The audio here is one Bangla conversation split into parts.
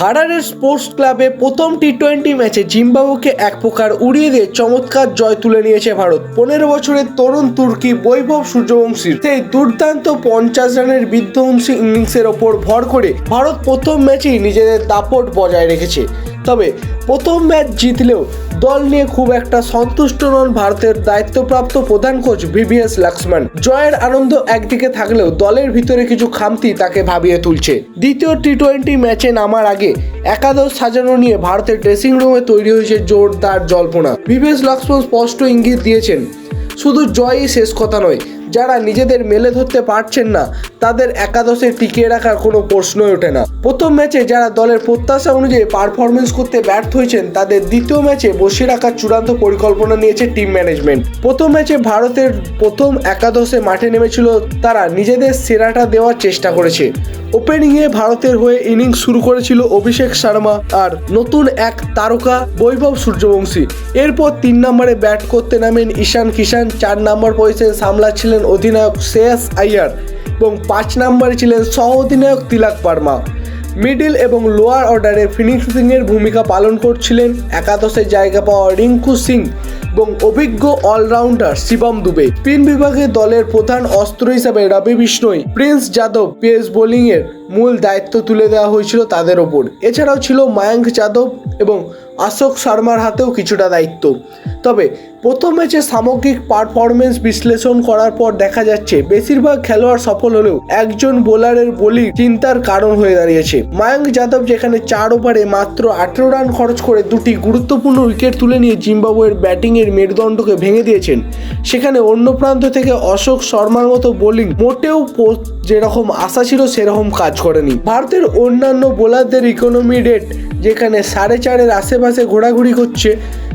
হারারে স্পোর্টস ক্লাবে প্রথম টি-20 ম্যাচে জিম্বাবুয়েকে এক প্রকার উড়িয়ে দিয়ে চমৎকার জয় তুলে নিয়েছে ভারত। 15 বছরের তরুণ তুর্কি বৈভব সূর্যবংশীর সেই দুর্দান্ত 50 রানের বিধ্বংসী ইনিংসের ওপর ভর করে ভারত প্রথম ম্যাচেই নিজেদের দাপট বজায় রেখেছে। তবে প্রথম ম্যাচ জিতলেও দল নিয়ে খুব একটা সন্তুষ্ট নন ভারতের দায়িত্বপ্রাপ্ত প্রধান কোচ ভিভিএস লক্ষ্মণ। জয়ের আনন্দ একদিকে থাকলেও দলের ভিতরে কিছু খামতি তাকে ভাবিয়ে তুলছে। দ্বিতীয় টি-20 ম্যাচে নামার আগে একাদশ সাজানো নিয়ে ভারতের ড্রেসিং রুমে তৈরি হয়েছে জোরদার জল্পনা। ভিভিএস লক্ষ্মণ স্পষ্ট ইঙ্গিত দিয়েছেন, শুধু জয়ই শেষ কথা নয়, যারা নিজেদের মেলে ধরতে পারছেন না তাদের একাদশে টিকিয়ে রাখার কোনো প্রশ্নই ওঠে না। প্রথম ম্যাচে যারা দলের প্রত্যাশা অনুযায়ী পারফরমেন্স করতে ব্যর্থ হয়েছেন তাদের দ্বিতীয় ম্যাচে বসিয়ে রাখার চূড়ান্ত পরিকল্পনা নিয়েছে টিম ম্যানেজমেন্ট। প্রথম ম্যাচে ভারতের প্রথম একাদশে মাঠে নেমেছিল তারা নিজেদের সেরাটা দেওয়ার চেষ্টা করেছে। ওপেনিংয়ে ভারতের হয়ে ইনিংস শুরু করেছিল অভিষেক শর্মা আর নতুন এক তারকা বৈভব সূর্যবংশী। এরপর 3 নম্বরে ব্যাট করতে নামেন ঈশান কিষান, 4 নম্বর পজিশন সামলাচ্ছিলেন অধিনায়ক শ্রেয়াস আইয়ার এবং 5 নম্বরে ছিলেন সহ অধিনায়ক তিলক বর্মা। মিডল এবং লোয়ার অর্ডারে ফিনিশিংয়ের ভূমিকা পালন করছিলেন একাদশে জায়গা পাওয়া রিঙ্কু সিং এবং অভিজ্ঞ অলরাউন্ডার শিবম দুবে। স্পিন বিভাগে দলের প্রধান অস্ত্র হিসাবে রবি বিষ্ণই, প্রিন্স যাদব পেস বোলিংয়ের মূল দায়িত্ব তুলে দেওয়া হয়েছিল তাদের ওপর। এছাড়াও ছিল মায়াঙ্ক যাদব এবং অশোক শর্মার হাতেও কিছুটা দায়িত্ব। তবে প্রথম ম্যাচে সামগ্রিক পারফরমেন্স বিশ্লেষণ করার পর দেখা যাচ্ছে বেশিরভাগ খেলোয়াড় সফল হলেও একজন বোলারের বোলিং চিন্তার কারণ হয়ে দাঁড়িয়েছে। মায়াঙ্ক যাদব যেখানে 4 ওভারে মাত্র 18 রান খরচ করে 2টি গুরুত্বপূর্ণ উইকেট তুলে নিয়ে জিম্বাবুয়ের ব্যাটিংয়ের মেরুদণ্ডকে ভেঙে দিয়েছেন, সেখানে অন্য প্রান্ত থেকে অশোক শর্মার মতো বোলিং মোটেও যেরকম আশা ছিল সেরকম কাজ করেনি। ভারতের অন্যান্য বোলারদের ইকোনমি রেট যেখানে 4.5-এর আশেপাশে ঘোরাঘুরি করছে,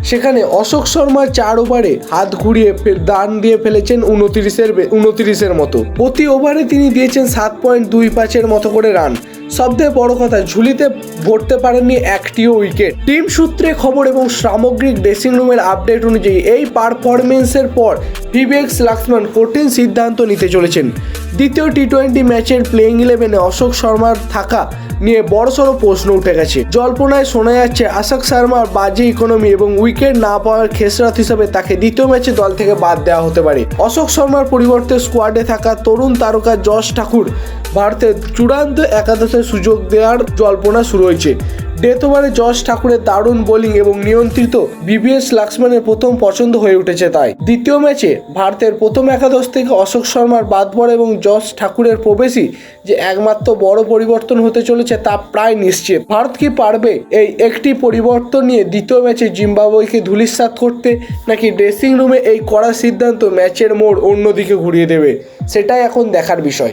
সেখানে অশোক শর্মা 4 ওভারে হাত ঘুরিয়ে দান দিয়ে ফেলেছেন 29-এর মতো। প্রতি ওভারে তিনি দিয়েছেন 7.25-এর মতো করে রান। সবথেকে বড় কথা, ঝুলিতে ভরতে পারেননি একটিও উইকেট। টিম সূত্রে খবর এবং সামগ্রিক ড্রেসিং রুমের আপডেট অনুযায়ী এই পারফরমেন্সের পর ভিভিএস লক্ষ্মণ কঠিন সিদ্ধান্ত নিতে চলেছেন। দ্বিতীয় টি-20 ম্যাচের প্লেইং 11-এ অশোক শর্মার থাকা নিয়ে বড়সড় প্রশ্ন উঠে গেছে। জল্পনায় শোনা যাচ্ছে অশোক শর্মার বাজে ইকোনমি এবং উইকেট না পাওয়ার খেসরাত হিসাবে তাকে দ্বিতীয় ম্যাচে দল থেকে বাদ দেওয়া হতে পারে। অশোক শর্মার পরিবর্তে স্কোয়াডে থাকা তরুণ তারকা যশ ঠাকুর ভারতের চূড়ান্ত একাদশে সুযোগ দেওয়ার জল্পনা শুরু হয়েছে। ডেথ ওভারে যশ ঠাকুরের দারুণ বোলিং এবং নিয়ন্ত্রিত ভিভিএস লক্ষ্মণের প্রথম পছন্দ হয়ে উঠেছে। তাই দ্বিতীয় ম্যাচে ভারতের প্রথম একাদশ থেকে অশোক শর্মার বাদ পড়া এবং যশ ঠাকুরের প্রবেশই যে একমাত্র বড় পরিবর্তন হতে চলেছে তা প্রায় নিশ্চিত। ভারত কি পারবে এই একটি পরিবর্তন নিয়ে দ্বিতীয় ম্যাচে জিম্বাবুয়েকে ধূলিসাৎ করতে, নাকি ড্রেসিং রুমে এই কড়া সিদ্ধান্ত ম্যাচের মোড় অন্যদিকে ঘুরিয়ে দেবে, সেটাই এখন দেখার বিষয়।